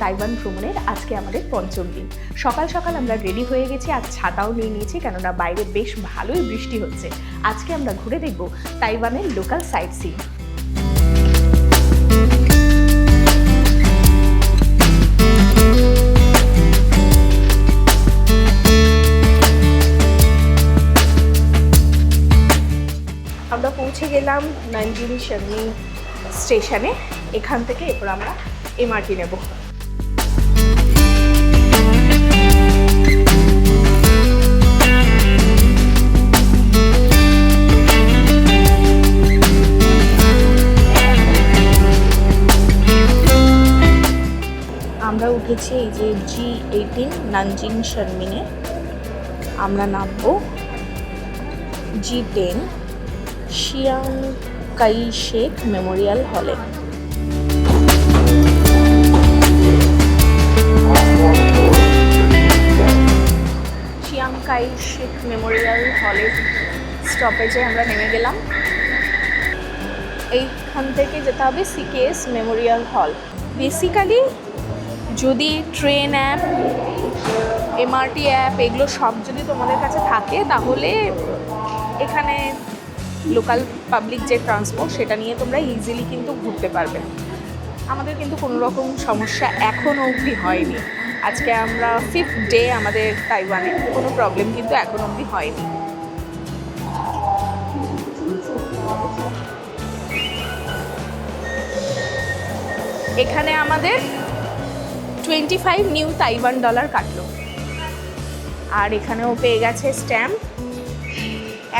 Taiwan ভ্রমণের আজকে আমাদের পঞ্চম দিন। সকাল সকাল আমরা রেডি হয়ে গেছি, আজ ছাতাও নিয়ে নিয়েছি কেননা বাইরে বেশ ভালোই বৃষ্টি হচ্ছে। আজকে আমরা ঘুরে দেখব তাইওয়ানের লোকাল সাইট সিন। আমরা পৌঁছে গেলাম নানজিং শানমিং স্টেশনে। এখান থেকে এরপর আমরা এমআরটি নেব। আমরা উঠেছি এই যে G18 নানজিং শানমিংয়ে। আমরা নামবো G10 Chiang Kai shake Memorial হলে। চিয়াং কাই শেক মেমোরিয়াল হলের স্টপেজে আমরা নেমে গেলাম। এইখান থেকে যেতে হবে সিকেএস মেমোরিয়াল হল। বেসিক্যালি যদি ট্রেন অ্যাপ, এমআরটি অ্যাপ এগুলো সব যদি তোমাদের কাছে থাকে তাহলে এখানে লোকাল পাবলিক যে ট্রান্সপোর্ট সেটা নিয়ে তোমরা ইজিলি কিন্তু ঘুরতে পারবে। আমাদের কিন্তু কোনো রকম সমস্যা এখনও অবধি হয়নি। আজকে আমরা 5th ডে আমাদের তাইওয়ানে, কোনো প্রবলেম কিন্তু এখন অবধি হয়নি। এখানে আমাদের 25 নিউ তাইওয়ান ডলার কাটলো। আর এখানেও পেয়ে গেছে স্ট্যাম্প,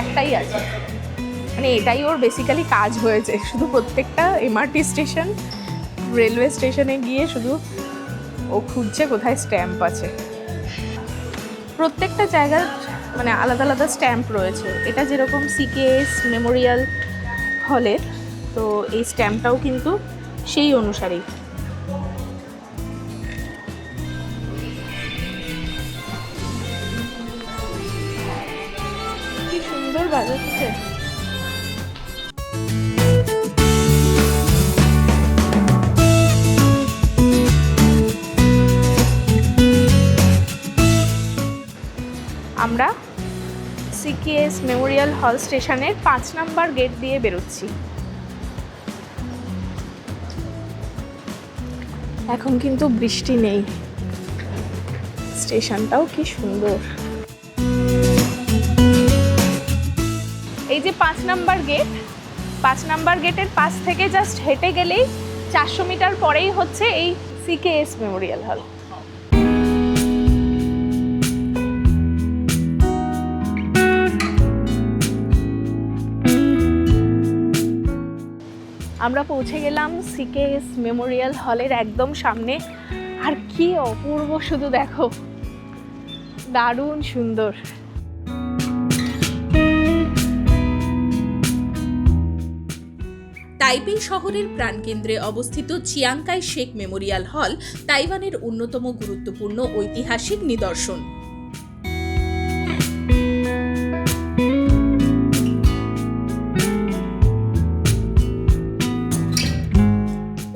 একটাই আছে, মানে এটাই ওর বেসিক্যালি কাজ হয়েছে। শুধু প্রত্যেকটা এমআরটি স্টেশন, রেলওয়ে স্টেশনে গিয়ে শুধু ও খুঁজছে কোথায় স্ট্যাম্প আছে। প্রত্যেকটা জায়গার মানে আলাদা আলাদা স্ট্যাম্প রয়েছে। এটা যেরকম সিকেএস মেমোরিয়াল হলের, তো এই স্ট্যাম্পটাও কিন্তু সেই অনুসারেই। কি সুন্দর বাজাচ্ছে। আমরা সিকেএস মেমোরিয়াল হল স্টেশনের 5 নাম্বার গেট দিয়ে বেরোচ্ছি। এখন কিন্তু বৃষ্টি নেই। স্টেশনটাও কি সুন্দর। এই যে 5 নাম্বার গেট, 5 নাম্বার গেটের পাশ থেকে জাস্ট হেঁটে গেলেই 400 মিটার পরেই হচ্ছে এই সিকেএস মেমোরিয়াল হল। আমরা পৌঁছে গেলাম সিকেএস মেমোরিয়াল হলের একদম সামনে। আর কি অপূর্ব, শুধু দেখো, দারুণ সুন্দর। তাইপেই শহরের প্রাণকেন্দ্রে অবস্থিত চিয়াং কাই শেক মেমোরিয়াল হল তাইওয়ানের অন্যতম গুরুত্বপূর্ণ ঐতিহাসিক নিদর্শন।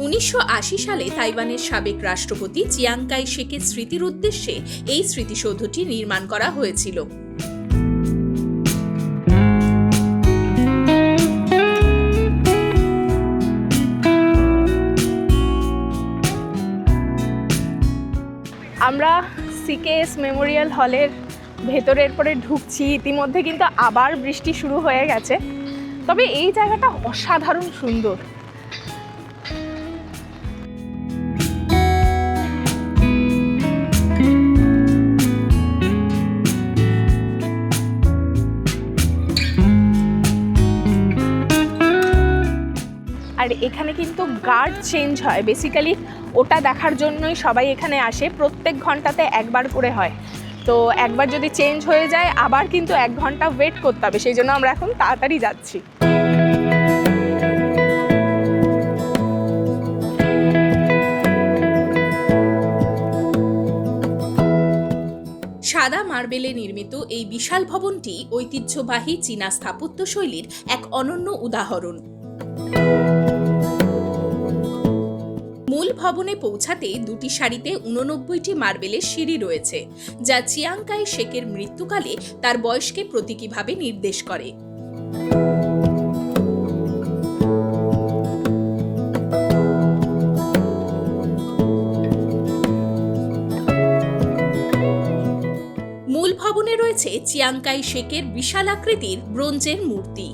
1980 সালে তাইওয়ানের সাবেক রাষ্ট্রপতি চিয়াং কাই শেকের স্মৃতির উদ্দেশ্যে এই স্মৃতিসৌধটি নির্মাণ করা হয়েছিল। আমরা সিকেএস মেমোরিয়াল হলের ভেতরের পরে ঢুকছি। ইতিমধ্যে কিন্তু আবার বৃষ্টি শুরু হয়ে গেছে, তবে এই জায়গাটা অসাধারণ সুন্দর। আর এখানে কিন্তু গার্ড চেঞ্জ হয়, বেসিক্যালি ওটা দেখার জন্যই সবাই এখানে আসে। প্রত্যেক ঘন্টাতে একবার করে হয়, তো একবার যদি চেঞ্জ হয়ে যায় আবার কিন্তু 1 ঘন্টা ওয়েট করতে হবে। সেই জন্য আমরা এখন তাড়াতাড়ি যাচ্ছি। সাদা মার্বেলে নির্মিত এই বিশাল ভবনটি ঐতিহ্যবাহী চীনা স্থাপত্য শৈলীর এক অনন্য উদাহরণ। মূল ভবনে পৌঁছাতে দুটি সারিতে 89টি মার্বেলের সিঁড়ি রয়েছে, যা চিয়াং কাই শেকের মৃত্যুকালে তার বয়সকে প্রতীকীভাবে নির্দেশ করে। মূল ভবনে রয়েছে চিয়াং কাই শেকের বিশাল আকৃতির ব্রোঞ্জের মূর্তি।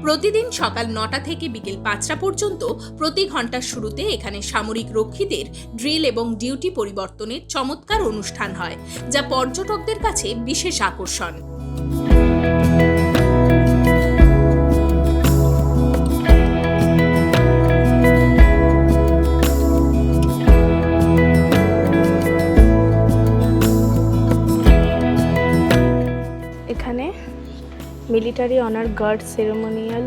প্রতিদিন সকাল 9টা থেকে বিকেল 5টা পর্যন্ত প্রতি ঘন্টার শুরুতে এখানে সামরিক রক্ষীদের ড্রিল এবং ডিউটি পরিবর্তনের চমৎকার অনুষ্ঠান হয়, যা পর্যটকদের কাছে বিশেষ আকর্ষণ। এখানে military honour guard ceremonial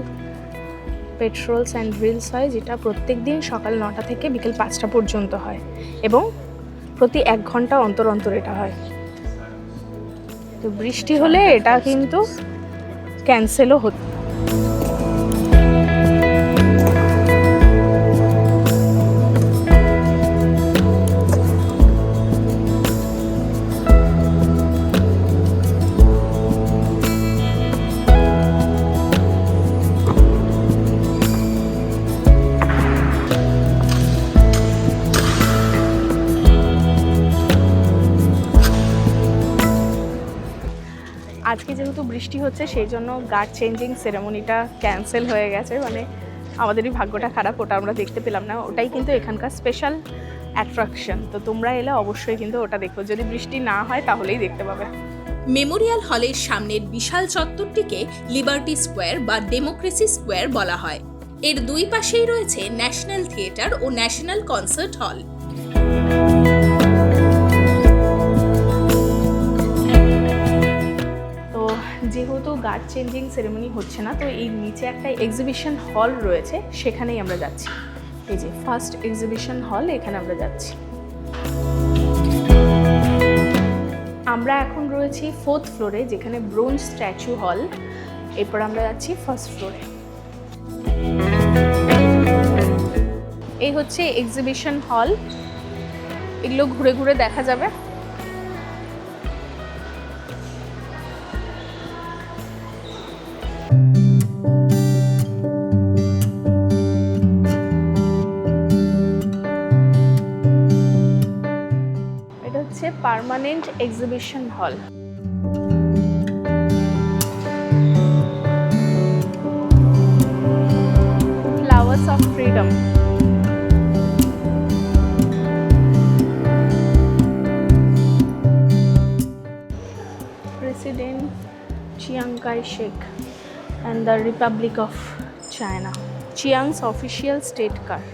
patrols and drills হয়, যেটা প্রত্যেক দিন সকাল 9টা থেকে বিকেল 5টা পর্যন্ত হয় এবং প্রতি 1 ঘন্টা অন্তর অন্তর এটা হয়। তো বৃষ্টি হলে এটা কিন্তু ক্যান্সেলও হতো। আজকে যেহেতু বৃষ্টি হচ্ছে সেই জন্য গার্ড চেঞ্জিং সেরেমনিটা ক্যান্সেল হয়ে গেছে, মানে আমাদেরই ভাগ্যটা খারাপ, ওটা আমরা দেখতে পেলাম না। ওটাই কিন্তু এখানকার স্পেশাল অ্যাট্রাকশন। তো তোমরা এলে অবশ্যই কিন্তু ওটা দেখো, যদি বৃষ্টি না হয় তাহলেই দেখতে পাবে। মেমোরিয়াল হলের সামনের বিশাল চত্বরটিকে লিবার্টি স্কোয়ার বা ডেমোক্রেসি স্কোয়ার বলা হয়। এর দুই পাশেই রয়েছে ন্যাশনাল থিয়েটার ও ন্যাশনাল কনসার্ট হল। যেহেতু গার্ড চেঞ্জিং সেরেমনি হচ্ছে না, তো এই নিচে একটা এক্সিবিশন হল রয়েছে, সেখানেই আমরা যাচ্ছি। এই যে ফার্স্ট এক্সিবিশন হল, এখানে আমরা যাচ্ছি। আমরা এখন রয়েছি 4th ফ্লোরে, যেখানে ব্রোঞ্জ স্ট্যাচু হল। এরপর আমরা যাচ্ছি 1st ফ্লোরে। এই হচ্ছে এক্সিবিশন হল, এগুলো ঘুরে ঘুরে দেখা যাবে। Permanent exhibition hall. Flowers of freedom. President Chiang Kai Shek and the Republic of China. Chiang's official state car.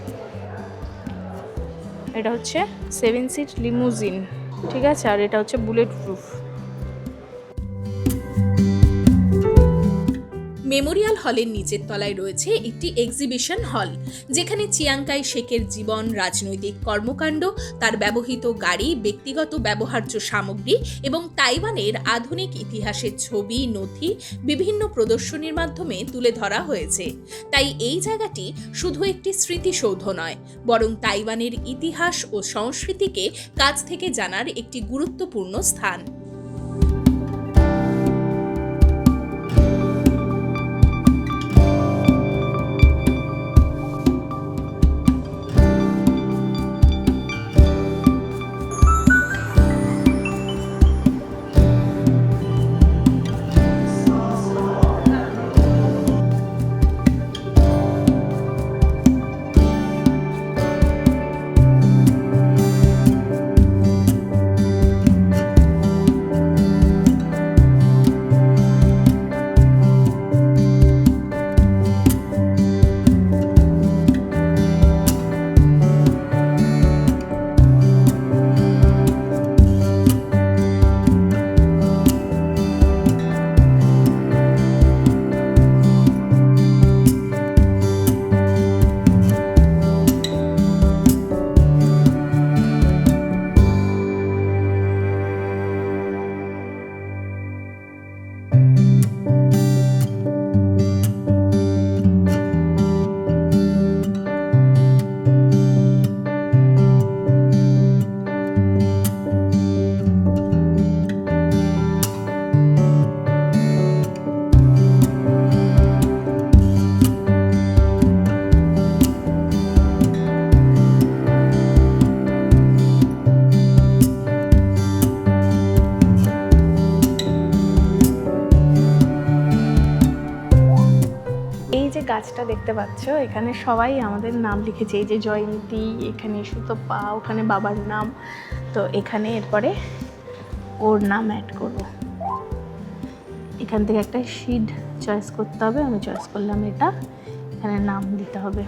এটা হচ্ছে 7 সিট লিমুজিন, ঠিক আছে, আর এটা হচ্ছে বুলেট প্রুফ। মেমোরিয়াল হলের নিচের তলায় রয়েছে একটি এক্সিবিশন হল, যেখানে চিয়াং কাই শেকের জীবন, রাজনৈতিক কর্মকাণ্ড, তার ব্যবহৃত গাড়ি, ব্যক্তিগত ব্যবহার্য সামগ্রী এবং তাইওয়ানের আধুনিক ইতিহাসের ছবি, নথি বিভিন্ন প্রদর্শনীর মাধ্যমে তুলে ধরা হয়েছে। তাই এই জায়গাটি শুধু একটি স্মৃতিসৌধ নয়, বরং তাইওয়ানের ইতিহাস ও সংস্কৃতিকে কাছ থেকে জানার একটি গুরুত্বপূর্ণ স্থান। যে গাছটা দেখতে পাচ্ছ, এখানে সবাই আমাদের নাম লিখেছে। এই যে জয়ন্তী, এখানে সুতপা, ওখানে বাবার নাম। তো এখানে এরপরে ওর নাম অ্যাড করবো। এখান থেকে একটা শিড চয়েস করতে হবে, আমি চয়েস করলাম এটা। এখানে নাম দিতে হবে।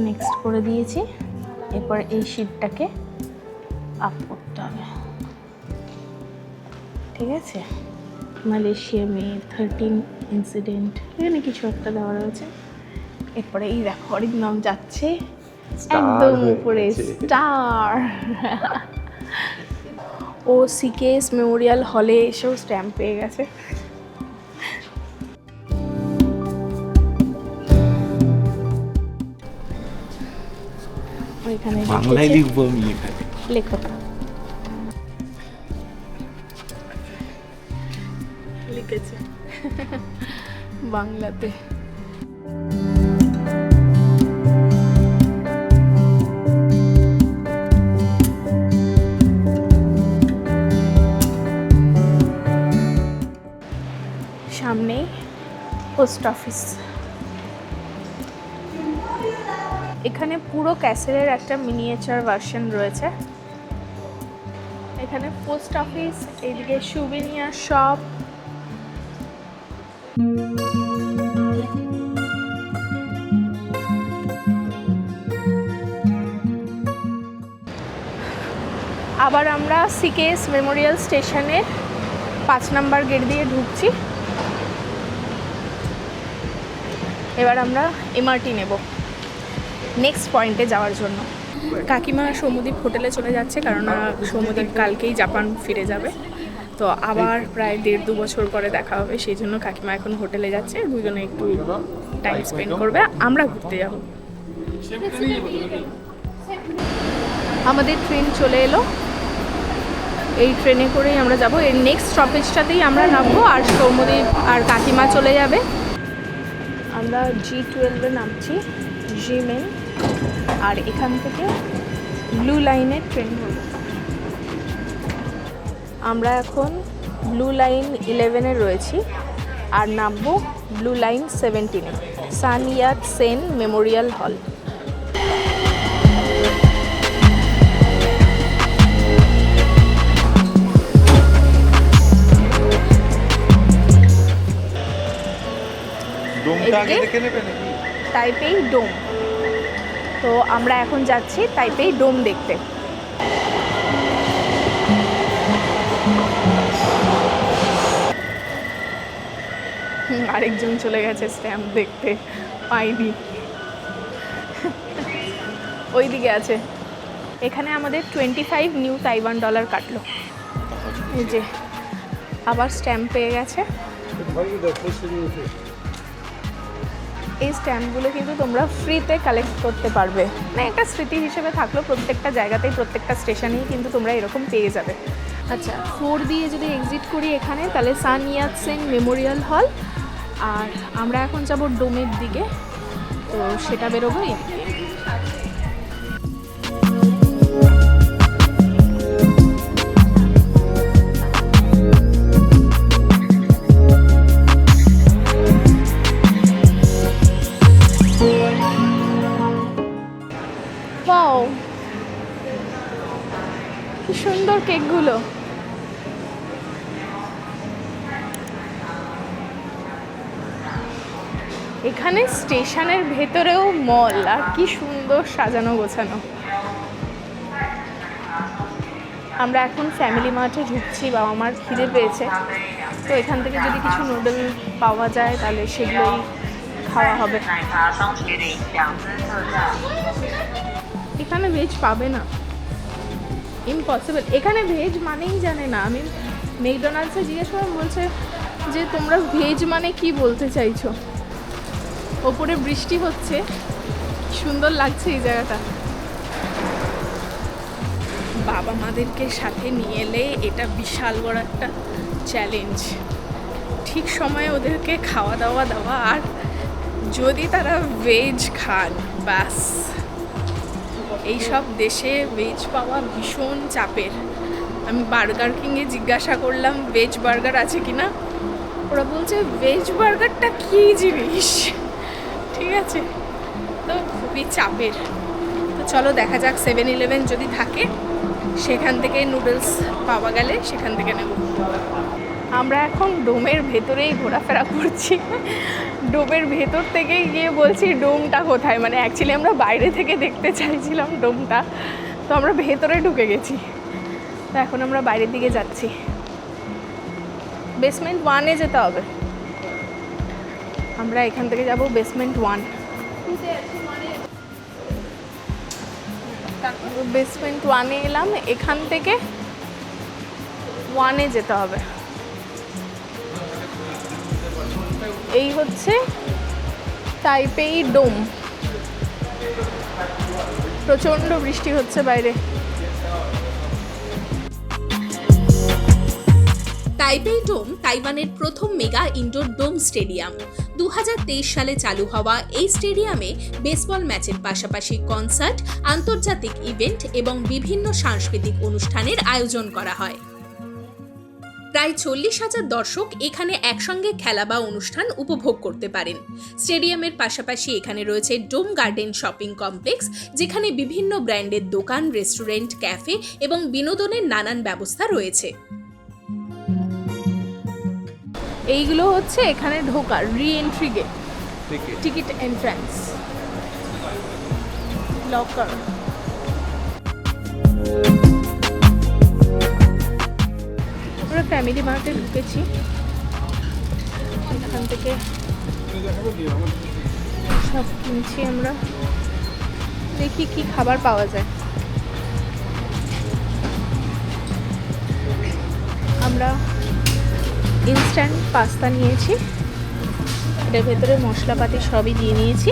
নেক্সট করে দিয়েছি। এরপর এই শিটটাকে আপ করতে হবে, ঠিক আছে। মালয়েশিয়া মে 13 ইনসিডেন্ট, এখানে কিছু একটা দেওয়া রয়েছে। এরপরে এই দেখো অরিন্দম যাচ্ছে একদম উপরে, স্টার। ও সিকেএস মেমোরিয়াল হলে এসেও স্ট্যাম্প পেয়ে গেছে। ওইখানে বাংলায় লিখবো আমি এখানে। লেখো, লিখেছে বাংলাতে। সামনেই পোস্ট অফিস। এখানে পুরো ক্যাসেলের একটা মিনিয়েচার ভার্সন রয়েছে। এখানে পোস্ট অফিস, এইদিকে সুভেনিয়ার শপ। আবার আমরা সিকেএস মেমোরিয়াল স্টেশনের 5 নম্বর গেট দিয়ে ঢুকছি। এবার আমরা এমআরটি নেব নেক্সট পয়েন্টে যাওয়ার জন্য। কাকিমা সৌম্যদীপ হোটেলে চলে যাচ্ছে, কারণ সৌম্যদীপ কালকেই জাপান ফিরে যাবে। তো আবার প্রায় 1.5-2 বছর পরে দেখা হবে, সেই জন্য কাকিমা এখন হোটেলে যাচ্ছে। দুজনে একটু টাইম স্পেন্ড করবে, আমরা ঘুরতে যাব। আমাদের ট্রেন চলে এলো, এই ট্রেনে করেই আমরা যাব। এর নেক্সট স্টপেজটাতেই আমরা নামবো, আর সৌম্যদীপ আর কাকিমা চলে যাবে। আমরা G12-এ নামছি, জি মেন। আর এখান থেকে ব্লু লাইনের ট্রেন ধরব। আমরা এখন ব্লু লাইন 11-এ রয়েছি, আর নামবো ব্লু লাইন 17-এ, সান ইয়াত সেন মেমোরিয়াল হল। তাইপেই ডোম। তো আমরা এখন যাচ্ছি তাইপেই ডোম দেখতে। আরেকজন চলে গেছে স্ট্যাম্প দেখতে, পাইনি, ওইদিকে আছে। এখানে আমাদের 25 নিউ তাইওয়ান ডলার কাটলো। এই যে আবার স্ট্যাম্প পেয়ে গেছে। এই স্ট্যাম্পগুলো কিন্তু তোমরা ফ্রিতে কালেক্ট করতে পারবে, মানে একটা স্মৃতি হিসেবে থাকলো। প্রত্যেকটা জায়গাতেই, প্রত্যেকটা স্টেশনেই কিন্তু তোমরা এরকম পেয়ে যাবে। আচ্ছা, 4 দিয়ে যদি এক্সিট করি এখানে, তাহলে সান ইয়াত সেন মেমোরিয়াল হল। আর আমরা এখন যাব ডোমের দিকে, তো সেটা বেরোবো এদিকে। ওয়াও, কি সুন্দর কেকগুলো। এখানে স্টেশনের ভেতরেও মল, আর কি সুন্দর সাজানো গোছানো। আমরা এখন ফ্যামিলি মার্টে ঢুকছি, বাবা মার খিদে পেয়েছে, তো এখান থেকে যদি কিছু নুডল পাওয়া যায় তাহলে সেগুলোই খাওয়া হবে। এখানে ভেজ পাবে না, ইম্পসিবল। এখানে ভেজ মানেই জানে না। আমি ম্যাকডোনাল্ডসে জিজ্ঞেস করলাম, বলছে যে তোমরা ভেজ মানে কি বলতে চাইছো। ওপরে বৃষ্টি হচ্ছে, সুন্দর লাগছে এই জায়গাটা। বাবা মাদেরকে সাথে নিয়ে এলে এটা বিশাল বড় একটা চ্যালেঞ্জ। ঠিক সময়ে ওদেরকে খাওয়া দাওয়া দেওয়া, আর যদি তারা ভেজ খান, ব্যাস। এইসব দেশে ভেজ পাওয়া ভীষণ চাপের। আমি বার্গার কিংয়ে জিজ্ঞাসা করলাম ভেজ বার্গার আছে কি না, ওরা বলছে ভেজ বার্গারটা কী জিনিস। ঠিক আছে, তো খুবই চাপের। তো চলো দেখা যাক 7-Eleven যদি থাকে সেখান থেকে নুডলস পাওয়া গেলে সেখান থেকে নেব। আমরা এখন ডোমের ভেতরেই ঘোরাফেরা করছি। ডোমের ভেতর থেকে গিয়ে বলছি ডোমটা কোথায়, মানে অ্যাকচুয়ালি আমরা বাইরে থেকে দেখতে চাইছিলাম ডোমটা, তো আমরা ভেতরে ঢুকে গেছি। তো এখন আমরা বাইরের দিকে যাচ্ছি, বেসমেন্ট 1-এ যেতে হবে। আমরা এখান থেকে যাব বেসমেন্ট 1। বেসমেন্ট 1-এ এলাম, এখান থেকে 1-এ যেতে হবে। এই হচ্ছে তাইপেই ডোম। প্রচণ্ড বৃষ্টি হচ্ছে বাইরে। তাইপেই ডোম তাইওয়ানের প্রথম মেগা ইনডোর ডোম স্টেডিয়াম। 2023 সালে চালু হওয়া এই স্টেডিয়ামে বেসবল ম্যাচের পাশাপাশি কনসার্ট, আন্তর্জাতিক ইভেন্ট এবং বিভিন্ন সাংস্কৃতিক অনুষ্ঠানের আয়োজন করা হয়। প্রায় 40,000 দর্শক এখানে একসঙ্গে খেলা বা অনুষ্ঠান উপভোগ করতে পারেন। স্টেডিয়ামের পাশাপাশি এখানে রয়েছে ডোম গার্ডেন শপিং কমপ্লেক্স, যেখানে বিভিন্ন ব্র্যান্ডের দোকান, রেস্টুরেন্ট, ক্যাফে এবং বিনোদনের নানান ব্যবস্থা রয়েছে। এইগুলো হচ্ছে এখানে ঢোকার রি-এন্ট্রি গেট, টিকিট এন্ট্রান্স, লকার। আমরা ফ্যামিলি মার্টে ঢুকেছি, এখান থেকে সব কিনছি আমরা। দেখি কি খাবার পাওয়া যায়। আমরা ইনস্ট্যান্ট পাস্তা নিয়েছি, এটার ভেতরে মশলাপাতি সবই দিয়ে নিয়েছি।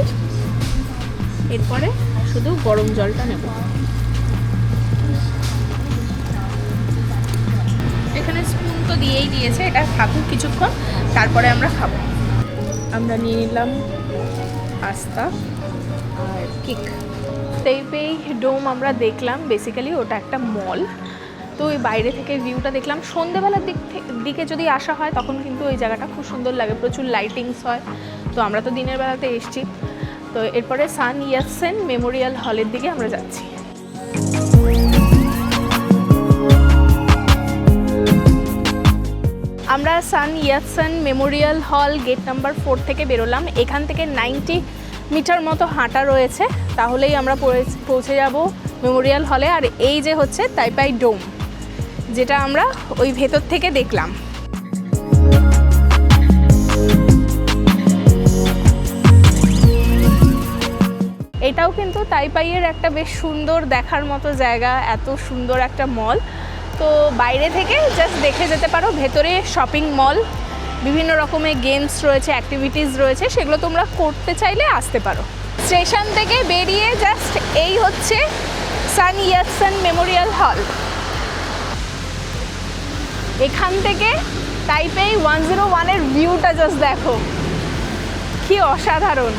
এরপরে শুধু গরম জলটা নেব। এখানে স্পুন তো দিয়েই দিয়েছে, এটা থাকুক কিছুক্ষণ, তারপরে আমরা খাবো। আমরা নিয়ে নিলাম পাস্তা আর কেক। তাইপেই ডোম আমরা দেখলাম, বেসিক্যালি ওটা একটা মল। তো ওই বাইরে থেকে ভিউটা দেখলাম। সন্ধ্যেবেলার দিকে যদি আসা হয় তখন কিন্তু ওই জায়গাটা খুব সুন্দর লাগে, প্রচুর লাইটিংস হয়। তো আমরা তো দিনের বেলাতে এসেছি। তো এরপরে সান ইয়াতসেন মেমোরিয়াল হলের দিকে আমরা যাচ্ছি। আমরা সান ইয়াতসেন মেমোরিয়াল হল গেট নাম্বার 4 থেকে বেরোলাম। এখান থেকে 90 মিটার মতো হাঁটা রয়েছে, তাহলেই আমরা পৌঁছে যাব মেমোরিয়াল হলে। আর এই যে হচ্ছে তাইপেই ডোম, যেটা আমরা ওই ভেতর থেকে দেখলাম। এটাও কিন্তু তাইপাইয়ের একটা বেশ সুন্দর দেখার মতো জায়গা, এত সুন্দর একটা মল। তো বাইরে থেকে জাস্ট দেখে যেতে পারো, ভেতরে শপিং মল, বিভিন্ন রকমের গেমস রয়েছে, অ্যাক্টিভিটিস রয়েছে, সেগুলো তোমরা করতে চাইলে আসতে পারো। স্টেশন থেকে বেরিয়ে জাস্ট এই হচ্ছে সান ইয়াতসেন মেমোরিয়াল হল। এখান থেকে তাইপেই 101-এর ভিউটা জাস্ট দেখো, কি অসাধারণ।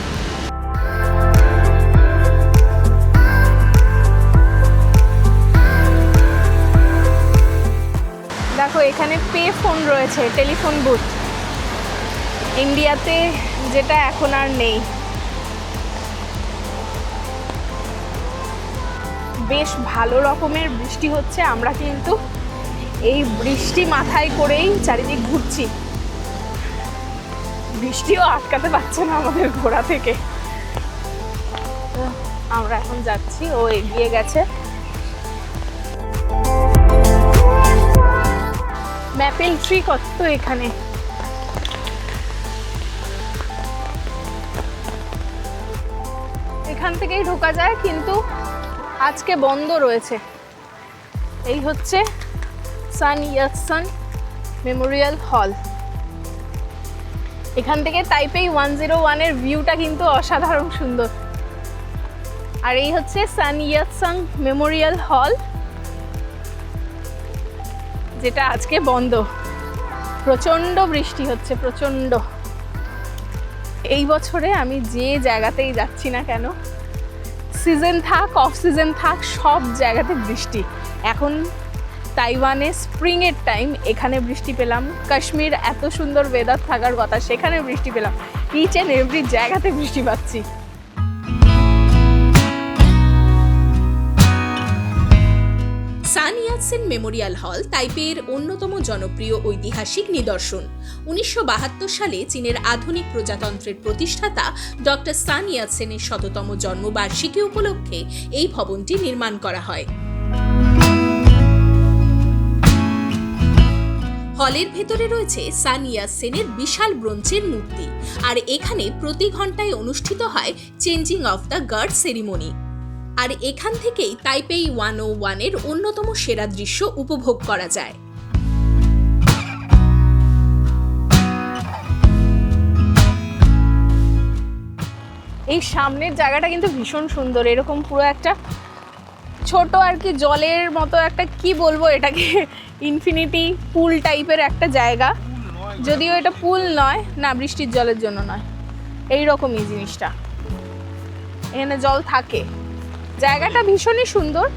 দেখো এখানে পে ফোন রয়েছে, টেলিফোন বুথ, ইন্ডিয়াতে যেটা এখন আর নেই। বেশ ভালো রকমের বৃষ্টি হচ্ছে, আমরা কিন্তু এই বৃষ্টি মাথায় করেই চারিদিক ঘুরছি। বৃষ্টিও আটকাতে পারছে না আমাদের ঘোড়া থেকে। তো আমরা এখন যাচ্ছি, ও এগিয়ে গেছে। ম্যাপেল ট্রি কত এখানে। এখান থেকেই ঢোকা যায়, কিন্তু আজকে বন্ধ রয়েছে। এই হচ্ছে সান ইয়াতসেন মেমোরিয়াল হল। এখান থেকে তাইপেই 101-এর ভিউটা কিন্তু অসাধারণ সুন্দর। আর এই হচ্ছে সান ইয়াতসেন মেমোরিয়াল হল, যেটা আজকে বন্ধ। প্রচণ্ড বৃষ্টি হচ্ছে, প্রচণ্ড। এই বছরে আমি যে জায়গাতেই যাচ্ছি না কেন, সিজন থাক অফ সিজন থাক, সব জায়গাতে বৃষ্টি। এখন তাইওয়ানে স্প্রিংয়ের টাইম, এখানে বৃষ্টি পেলাম। কাশ্মীর এত সুন্দর ওয়েদার থাকার কথা, সেখানে বৃষ্টি পেলাম। ইচ অ্যান্ড এভরি জায়গাতে বৃষ্টি পাচ্ছি। সান ইয়াতসেন মেমোরিয়াল হল তাইপের অন্যতম জনপ্রিয় ঐতিহাসিক নিদর্শন। 1972 সালে চীনের আধুনিক প্রজাতন্ত্রের প্রতিষ্ঠাতা ডক্টর সান ইয়াতসেনের 100তম জন্মবার্ষিকী উপলক্ষে এই ভবনটি নির্মাণ করা হয়। হলের ভেতরে রয়েছে সান ইয়াতসেনের বিশাল ব্রোঞ্জের মূর্তি, আর এখানে প্রতি ঘন্টায় অনুষ্ঠিত হয় changing of the guard ceremony. আর এখান থেকেই তাইপেই 101-এর অন্যতম সেরা দৃশ্য উপভোগ করা যায়। এই সামনের জায়গাটা কিন্তু ভীষণ সুন্দর, এরকম পুরো একটা ছোট আর কি জলের মতো একটা, কি বলবো এটাকে, ইনফিনিটি পুল টাইপের একটা জায়গা। যদিও এটা পুল নয়, না বৃষ্টির জলের জন্য নয়, এই রকমই জিনিসটা, এখানে জল থাকে। জায়গাটা ভীষণই সুন্দর।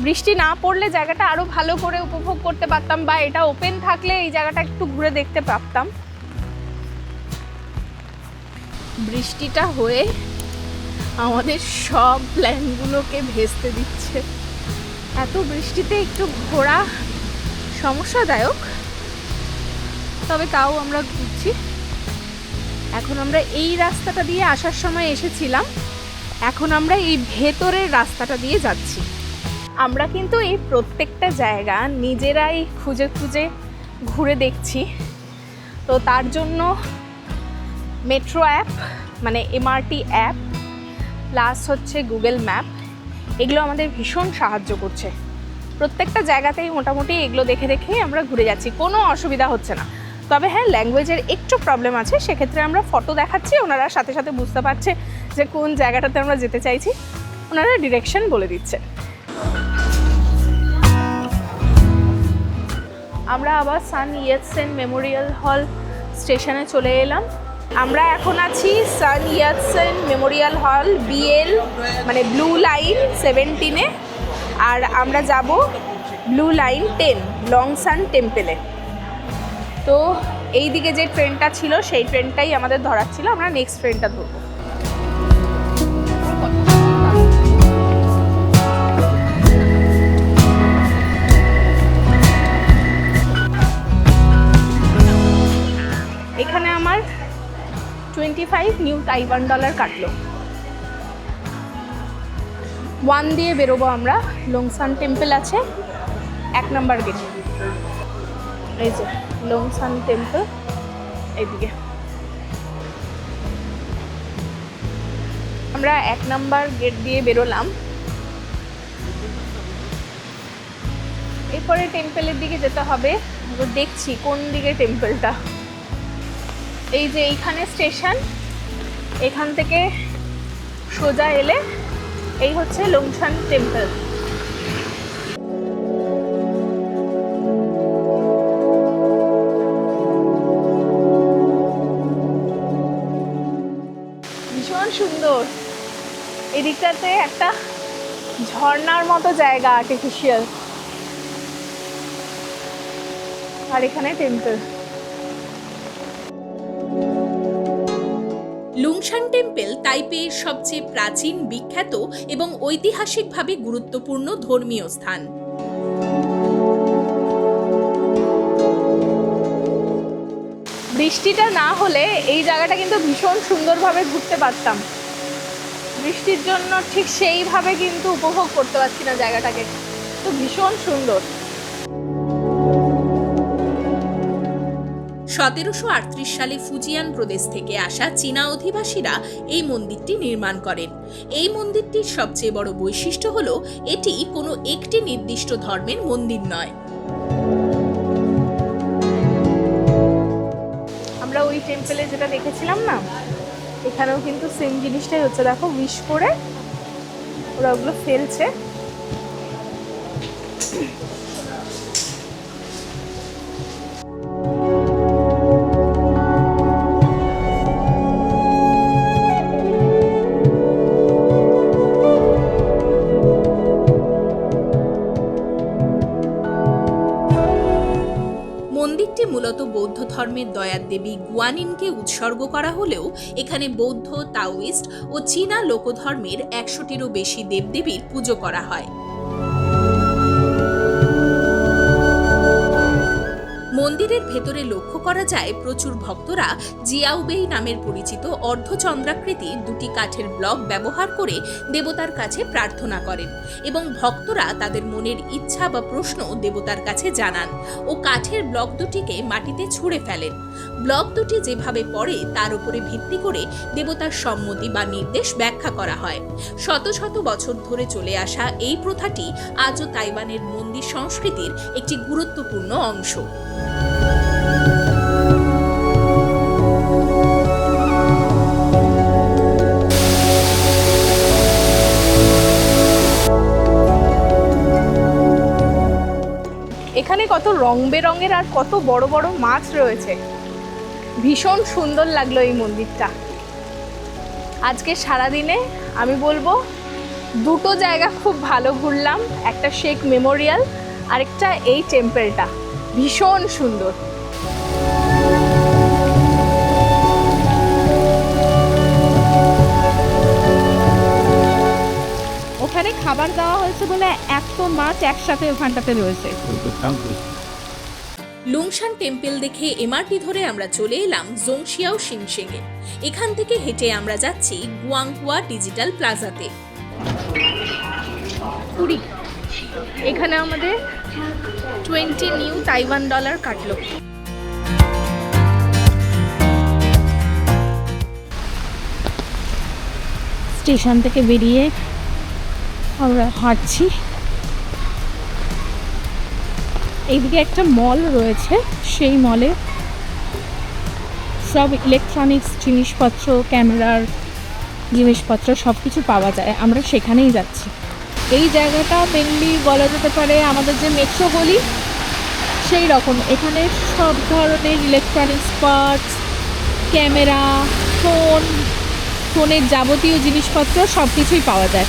বৃষ্টি না পড়লে জায়গাটা আরো ভালো করে উপভোগ করতে পারতাম, বা এটা ওপেন থাকলে এই জায়গাটা একটু ঘুরে দেখতে পারতাম। বৃষ্টিটা হয়ে আমাদের সব প্ল্যানগুলোকে ভেস্তে দিচ্ছে। এত বৃষ্টিতে একটু ঘোরা সমস্যাদায়ক, তবে তাও আমরা ঘুরছি। এখন আমরা এই রাস্তাটা দিয়ে আসার সময় এসেছিলাম, এখন আমরা এই ভেতরের রাস্তাটা দিয়ে যাচ্ছি। আমরা কিন্তু এই প্রত্যেকটা জায়গা নিজেরাই খুঁজে খুঁজে ঘুরে দেখছি। তো তার জন্য মেট্রো অ্যাপ, মানে এমআরটি অ্যাপ প্লাস হচ্ছে গুগল ম্যাপ, এগুলো আমাদের ভীষণ সাহায্য করছে। প্রত্যেকটা জায়গাতেই মোটামুটি এগুলো দেখে দেখেই আমরা ঘুরে যাচ্ছি, কোনো অসুবিধা হচ্ছে না। তবে হ্যাঁ, ল্যাঙ্গুয়েজের একটু প্রবলেম আছে, সেক্ষেত্রে আমরা ফটো দেখাচ্ছি, ওনারা সাথে সাথে বুঝতে পারছে যে কোন জায়গাটাতে আমরা যেতে চাইছি, ওনারা ডিরেকশন বলে দিচ্ছে। আমরা আবার সান ইয়াতসেন মেমোরিয়াল হল স্টেশনে চলে এলাম। আমরা এখন আছি সান ইয়াতসেন মেমোরিয়াল হল বিএল, মানে ব্লু লাইন 17-এ, আর আমরা যাব ব্লু লাইন 10 লংসান টেম্পেলে। তো এই দিকে যে ট্রেনটা ছিল সেই ট্রেনটাই আমাদের ধরার ছিল, আমরা নেক্সট ট্রেনটা ধরবো। এখানে আমার 25 নিউ তাইওয়ান ডলার কাটলো। 1 দিয়ে বেরোবো আমরা। লংসান টেম্পল আছে 1 নম্বর গেট, এই যে লংসান টেম্পল এইদিকে। আমরা 1 নম্বর গেট দিয়ে বেরোলাম। এরপরে টেম্পলের দিকে যেতে হবে, দেখছি কোন দিকে টেম্পলটা। এই যে এইখানে স্টেশন, এখান থেকে সোজা এলে এই হচ্ছে লংসান টেম্পল। ভীষণ সুন্দর। এদিকটাতে একটা ঝর্ণার মতো জায়গা, আর্টিফিশিয়াল, আর এখানে টেম্পল। লুংশান টেম্পল তাইপের সবচেয়ে প্রাচীন, বিখ্যাত এবং ঐতিহাসিকভাবে গুরুত্বপূর্ণ ধর্মীয় স্থান। বৃষ্টিটা না হলে এই জায়গাটা কিন্তু ভীষণ সুন্দরভাবে ঘুরতে পারতাম। বৃষ্টির জন্য ঠিক সেইভাবে কিন্তু উপভোগ করতে পারছি না জায়গাটাকে, তো ভীষণ সুন্দর। 1738 সালে ফুজিয়ান প্রদেশ থেকে আসা চীনা অধিবাসীরা এই মন্দিরটি নির্মাণ করেন। এই মন্দিরটির সবচেয়ে বড় বৈশিষ্ট্য হলো এটি কোনো একটি নির্দিষ্ট ধর্মের মন্দির নয়। আমরা ওই টেম্পলে যেটা দেখেছিলাম না, এখানেও কিন্তু সেম জিনিসটাই হচ্ছে। দেখো, উইশ করে ওরা ওগুলো ফেলছে। মন্দিরটি মূলত বৌদ্ধ ধর্মের দয়ার দেবী গুয়ানিনকে উৎসর্গ করা হলেও এখানে বৌদ্ধ, তাওয়িস্ট ও চীনা লোকধর্মের 100টিরও বেশি দেবদেবীর পুজো করা হয়। মন্দিরের ভেতরে লক্ষ্য করা যায় প্রচুর ভক্তরা জিয়াউবেই নামের পরিচিত অর্ধচন্দ্রাকৃতি দুটি কাঠের ব্লক ব্যবহার করে দেবতার কাছে প্রার্থনা করেন এবং ভক্তরা তাদের মনের ইচ্ছা বা প্রশ্ন দেবতার কাছে জানান ও কাঠের ব্লক দুটিকে মাটিতে ছুঁড়ে ফেলেন। ব্লক দুটি যেভাবে পড়ে তার উপরে ভিত্তি করে দেবতার সম্মতি বা নির্দেশ ব্যাখ্যা করা হয়। শত শত বছর ধরে চলে আসা এই প্রথাটি আজও তাইওয়ানের মন্দির সংস্কৃতির একটি গুরুত্বপূর্ণ অংশ। এখানে কত রং বেরঙের আর কত বড় বড় মাছ রয়েছে, ভীষণ সুন্দর লাগলো এই মন্দিরটা। আজকে সারাদিনে আমি বলবো দুটো জায়গা খুব ভালো ঘুরলাম, একটা শেখ মেমোরিয়াল, আরেকটা এই টেম্পলটা ভীষণ সুন্দর। ওখানে খাবার দেওয়া হয়েছে বলে এত মাছ একসাথে ওখানটাতে রয়েছে। লুংশান টেম্পল দেখে এমআরটি ধরে আমরা চলে এলাম জোংশিয়াও শিনশেংয়ে। এখান থেকে হেঁটে আমরা যাচ্ছি গুয়াংহুয়া ডিজিটাল প্লাজাতে। কুড়ি, এখানে আমাদের 20 নিউ তাইওয়ান ডলার কাটলো। স্টেশন থেকে বেরিয়ে আমরা হাঁটছি। এইদিকে একটা মল রয়েছে, সেই মলে সব ইলেকট্রনিক্স জিনিসপত্র, ক্যামেরার জিনিসপত্র সব কিছু পাওয়া যায়। আমরা সেখানেই যাচ্ছি। এই জায়গাটা মেনলি বলা যেতে পারে আমাদের যে মেট্রো বলি সেই রকম। এখানে সব ধরনের ইলেকট্রনিক্স পার্টস, ক্যামেরা, ফোনের যাবতীয় জিনিসপত্র সব কিছুই পাওয়া যায়।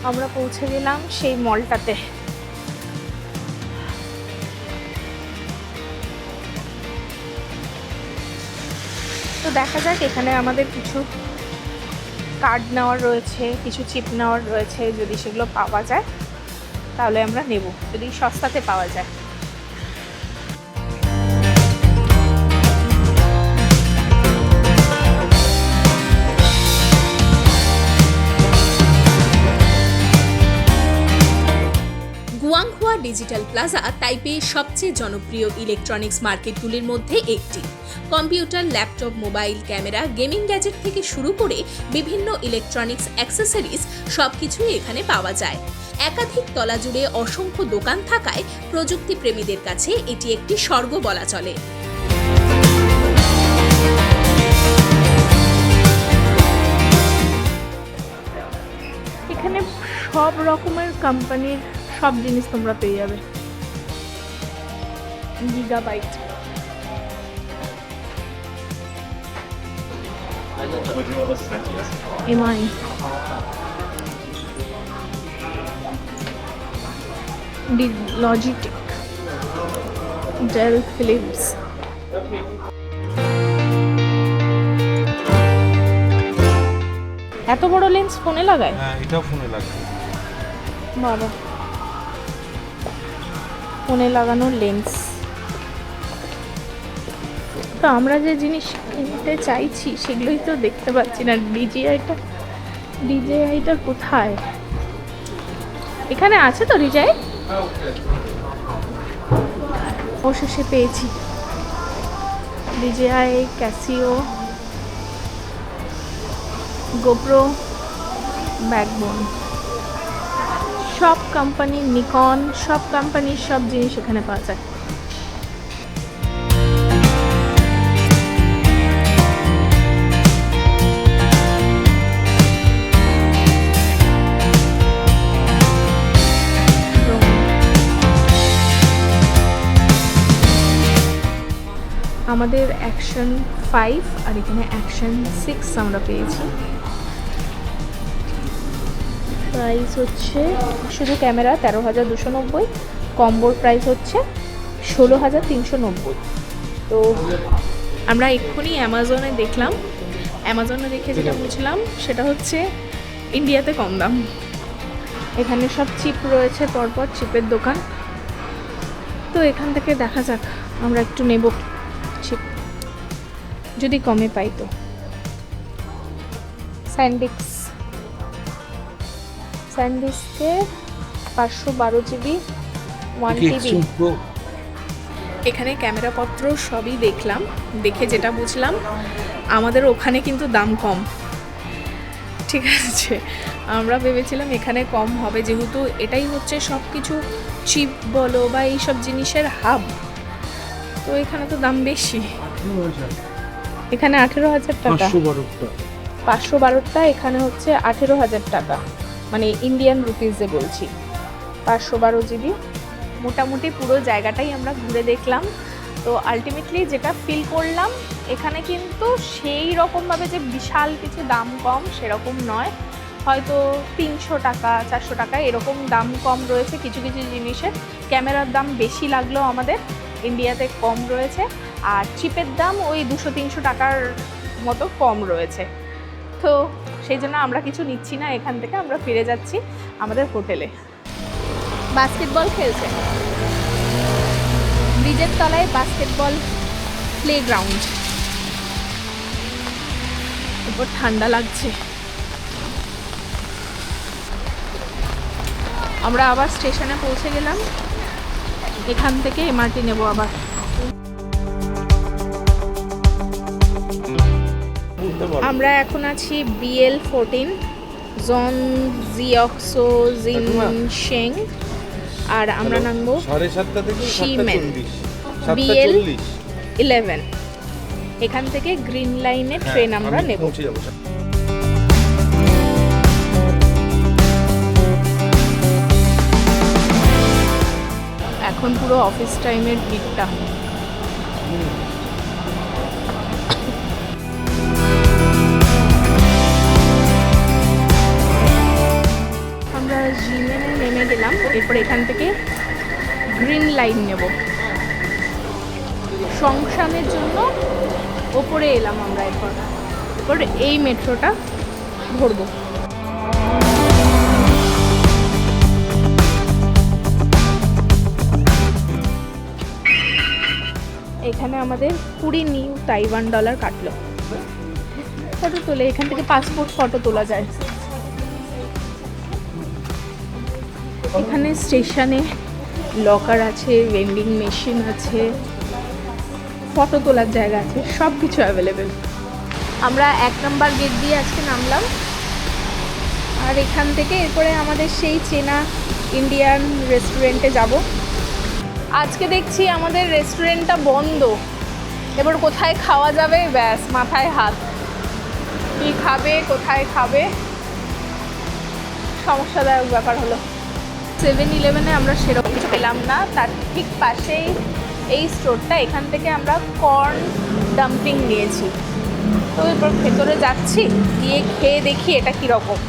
আমরা পৌঁছে গেলাম সেই মলটাতে। তো দেখা যাক, এখানে আমাদের কিছু কার্ড নেওয়ার রয়েছে, কিছু চিপ নেওয়ার রয়েছে। যদি সেগুলো পাওয়া যায় তাহলে আমরা নেব, যদি সস্তাতে পাওয়া যায়। গুয়াংহুয়া ডিজিটাল প্লাজা তাইপের সবচেয়ে জনপ্রিয় ইলেকট্রনিক্স মার্কেটগুলির মধ্যে একটি। Computer, laptop, mobile, camera, gaming gadget থেকে শুরু করে বিভিন্ন ইলেকট্রনিক্স অ্যাক্সেসরিজ সবকিছুই এখানে পাওয়া যায়। একাধিক তলা জুড়ে অসংখ্য দোকান থাকায় প্রযুক্তি প্রেমীদের কাছে এটি একটি স্বর্গ বলা চলে। এখানে সব রকমের কোম্পানির সব জিনিস তোমরা পেয়ে যাবে। Gigabyte, Mi, Logitech, Dell, Philips. এত বড় লেন্স ফোনে লাগায়? হ্যাঁ, এটাও ফোনে লাগবে। বাবা, ফোনে লাগানো লেন্স। তো আমরা যে জিনিস কিনতে চাইছি সেগুলোই তো দেখতে পাচ্ছি না। ডিজেআইটা কোথায়? এখানে আছে তো ডিজেআই? অবশেষে পেয়েছি ডিজেআই, ক্যাসিও, গোপ্রো, ব্যাকবোন, সব কোম্পানির, নিকন, সব কোম্পানির সব জিনিস এখানে পাওয়া যায়। আমাদের অ্যাকশন 5 আর এখানে অ্যাকশন 6 আমরা পেয়েছি। প্রাইস হচ্ছে শুধু ক্যামেরা 13,290 কম্বোর প্রাইস হচ্ছে 16,390। তো আমরা এক্ষুনি অ্যামাজনে দেখলাম, অ্যামাজনে দেখে যেটা বুঝলাম সেটা হচ্ছে ইন্ডিয়াতে কম দাম। এখানে সব চিপ রয়েছে, পরপর চিপের দোকান। তো এখান থেকে দেখা যাক, আমরা একটু নেব চিপ, যদি কমে পাই তো। স্যান্ডিক্সকে 512 জিবি 1 টিবি। এখানে ক্যামেরাপত্র সবই দেখলাম, দেখে যেটা বুঝলাম আমাদের ওখানে কিন্তু দাম কম। ঠিক আছে, আমরা ভেবেছিলাম এখানে কম হবে, যেহেতু এটাই হচ্ছে সব কিছু চিপ বলো বা এইসব জিনিসের হাব, তো এখানে তো দাম বেশি। এখানে 18,000 টাকা, 512টা এখানে হচ্ছে 18,000 টাকা, মানে ইন্ডিয়ান রুপিসে বলছি। 512 জিবি, মোটামুটি পুরো জায়গাটাই আমরা ঘুরে দেখলাম। তো আলটিমেটলি যেটা ফিল করলাম, এখানে কিন্তু সেই রকমভাবে যে বিশাল কিছু দাম কম সেরকম নয়, হয়তো 300 টাকা 400 টাকা এরকম দাম কম রয়েছে কিছু কিছু জিনিসের। ক্যামেরার দাম বেশি লাগলো আমাদের, ইন্ডিয়াতে কম রয়েছে, আর চিপের দাম ওই 200-300 টাকার মতো কম রয়েছে। তো সেই জন্য আমরা কিছু নিচ্ছি না এখান থেকে, আমরা ফিরে যাচ্ছি আমাদের হোটেলে। বাস্কেটবল খেলছে, ব্রিজের তলায় বাস্কেটবল প্লেগ্রাউন্ড। এরপর ঠান্ডা লাগছে, আমরা আবার স্টেশনে পৌঁছে গেলাম। এখান থেকে এমআরটি নেব আবার। আমরা এখন আছি BL14 জন জিঅক্সো জিনশেং, আর আমরা নামবো 7:30 থেকে শিমেন 7:40। BL11। এখান থেকে গ্রিন লাইনে ট্রেন আমরা নেব। এখন পুরো অফিস টাইমের ভিড়টা। আমরা জিমেনে নেমে গেলাম, এরপর এখান থেকে গ্রিন লাইন নেব। সংসানের জন্য ওপরে এলাম আমরা, এরপর এই মেট্রোটা ধরবো। এখানে আমাদের 20 নিউ তাইওয়ান ডলার কাটলো। ফটো তোলে, এখান থেকে পাসপোর্ট ফটো তোলা যায়। এখানে স্টেশনে লকার আছে, ভেন্ডিং মেশিন আছে, ফটো তোলার জায়গা আছে, সব কিছু অ্যাভেলেবেল। আমরা 1 নম্বর গেট দিয়ে আজকে নামলাম, আর এখান থেকে এরপরে আমাদের সেই চেনা ইন্ডিয়ান রেস্টুরেন্টে যাব। আজকে দেখছি আমাদের রেস্টুরেন্টটা বন্ধ, এবার কোথায় খাওয়া যাবে ব্যাস মাথায় হাত। কী খাবে, কোথায় খাবে, সমস্যাদায়ক ব্যাপার হলো। 7-Eleven-এ আমরা সেরকম কিছু পেলাম না, তার ঠিক পাশেই এই স্টোরটা, এখান থেকে আমরা কর্ন ডাম্পলিং নিয়েছি। তো এরপর ভেতরে যাচ্ছি, গিয়ে খেয়ে দেখি এটা কীরকম।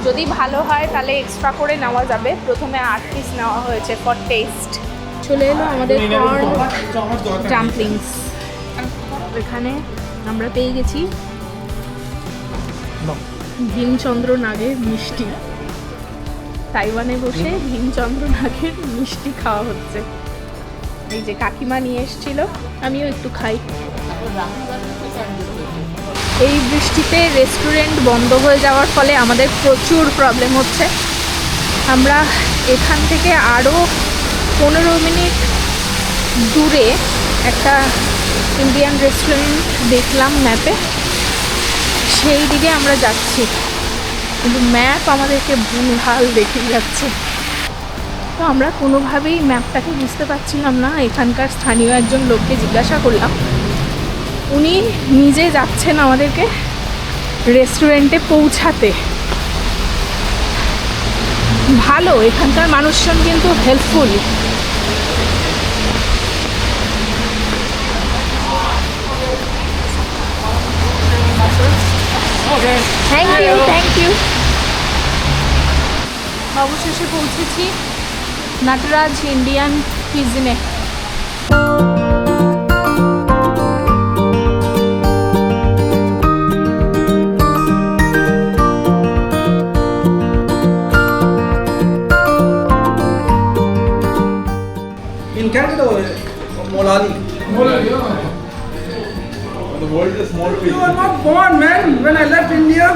যদি ভালো হয় তাহলে এক্সট্রা করে নেওয়া যাবে। প্রথমে 8 পিস নেওয়া হয়েছে ফর টেস্ট। চলে এলো আমাদের কর্ন ডাম্পলিংস। এখানে আমরা পেয়ে গেছি ভীমচন্দ্র নাগের মিষ্টি। তাইওয়ানে বসে ভীমচন্দ্র নাগের মিষ্টি খাওয়া হচ্ছে। এই যে কাকিমা নিয়ে এসেছিল, আমিও একটু খাই। এই বৃষ্টিতে রেস্টুরেন্ট বন্ধ হয়ে যাওয়ার ফলে আমাদের প্রচুর প্রবলেম হচ্ছে। আমরা এখান থেকে আরও 15 মিনিট দূরে একটা ইন্ডিয়ান রেস্টুরেন্ট দেখলাম ম্যাপে, সেই দিকে আমরা যাচ্ছি, কিন্তু ম্যাপ আমাদেরকে ভুলভাল দেখিয়ে যাচ্ছে। তো আমরা কোনোভাবেই ম্যাপটাকে বুঝতে পারছিলাম না। এখানকার স্থানীয় একজন লোককে জিজ্ঞাসা করলাম, উনি নিজে যাচ্ছেন আমাদেরকে রেস্টুরেন্টে পৌঁছাতে। ভালো, এখানকার মানুষজন কিন্তু হেল্পফুল। Thank you. অবশেষে পৌঁছেছি নটরাজ ইন্ডিয়ান কুইজিনে। In Canada or Molali? The world is a small place. You were not born, man, when I left India.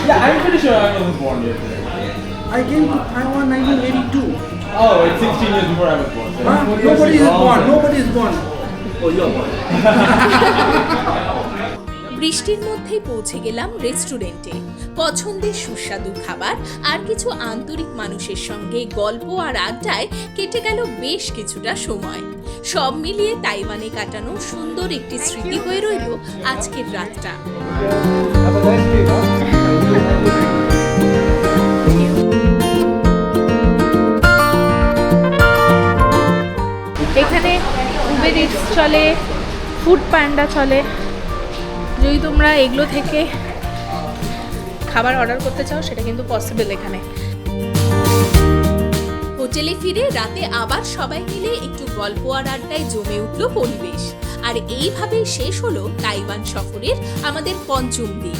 Yeah, I'm pretty sure I wasn't born yet. I came to Taiwan 1982. Oh, it's 16 years before I was born. So Huh? Nobody is born. Nobody is born. Oh, you're born. বৃষ্টির মধ্যেই পৌঁছে গেলাম রেস্টুরেন্টে। পছন্দের সুস্বাদু খাবার আর কিছু আন্তরিক মানুষের সঙ্গে গল্প আর আড্ডায় কেটে গেল বেশ কিছুটা সময়। সব মিলিয়ে তাইওয়ানে কাটানো সুন্দর একটি স্মৃতি হয়ে রইল আজকের রাতটা। Have a nice day, huh? এখানে উবের ইটস চলে, ফুড প্যান্ডা চলে। যদি তোমরা এগুলো থেকে খাবার অর্ডার করতে চাও সেটা কিন্তু পসিবল এখানে। হোটেলে ফিরে রাতে আবার সবাই মিলে একটু গল্প আর আড্ডায় জমে উঠল পরিবেশ। আর এইভাবেই শেষ হলো তাইওয়ান সফরের আমাদের পঞ্চম দিন।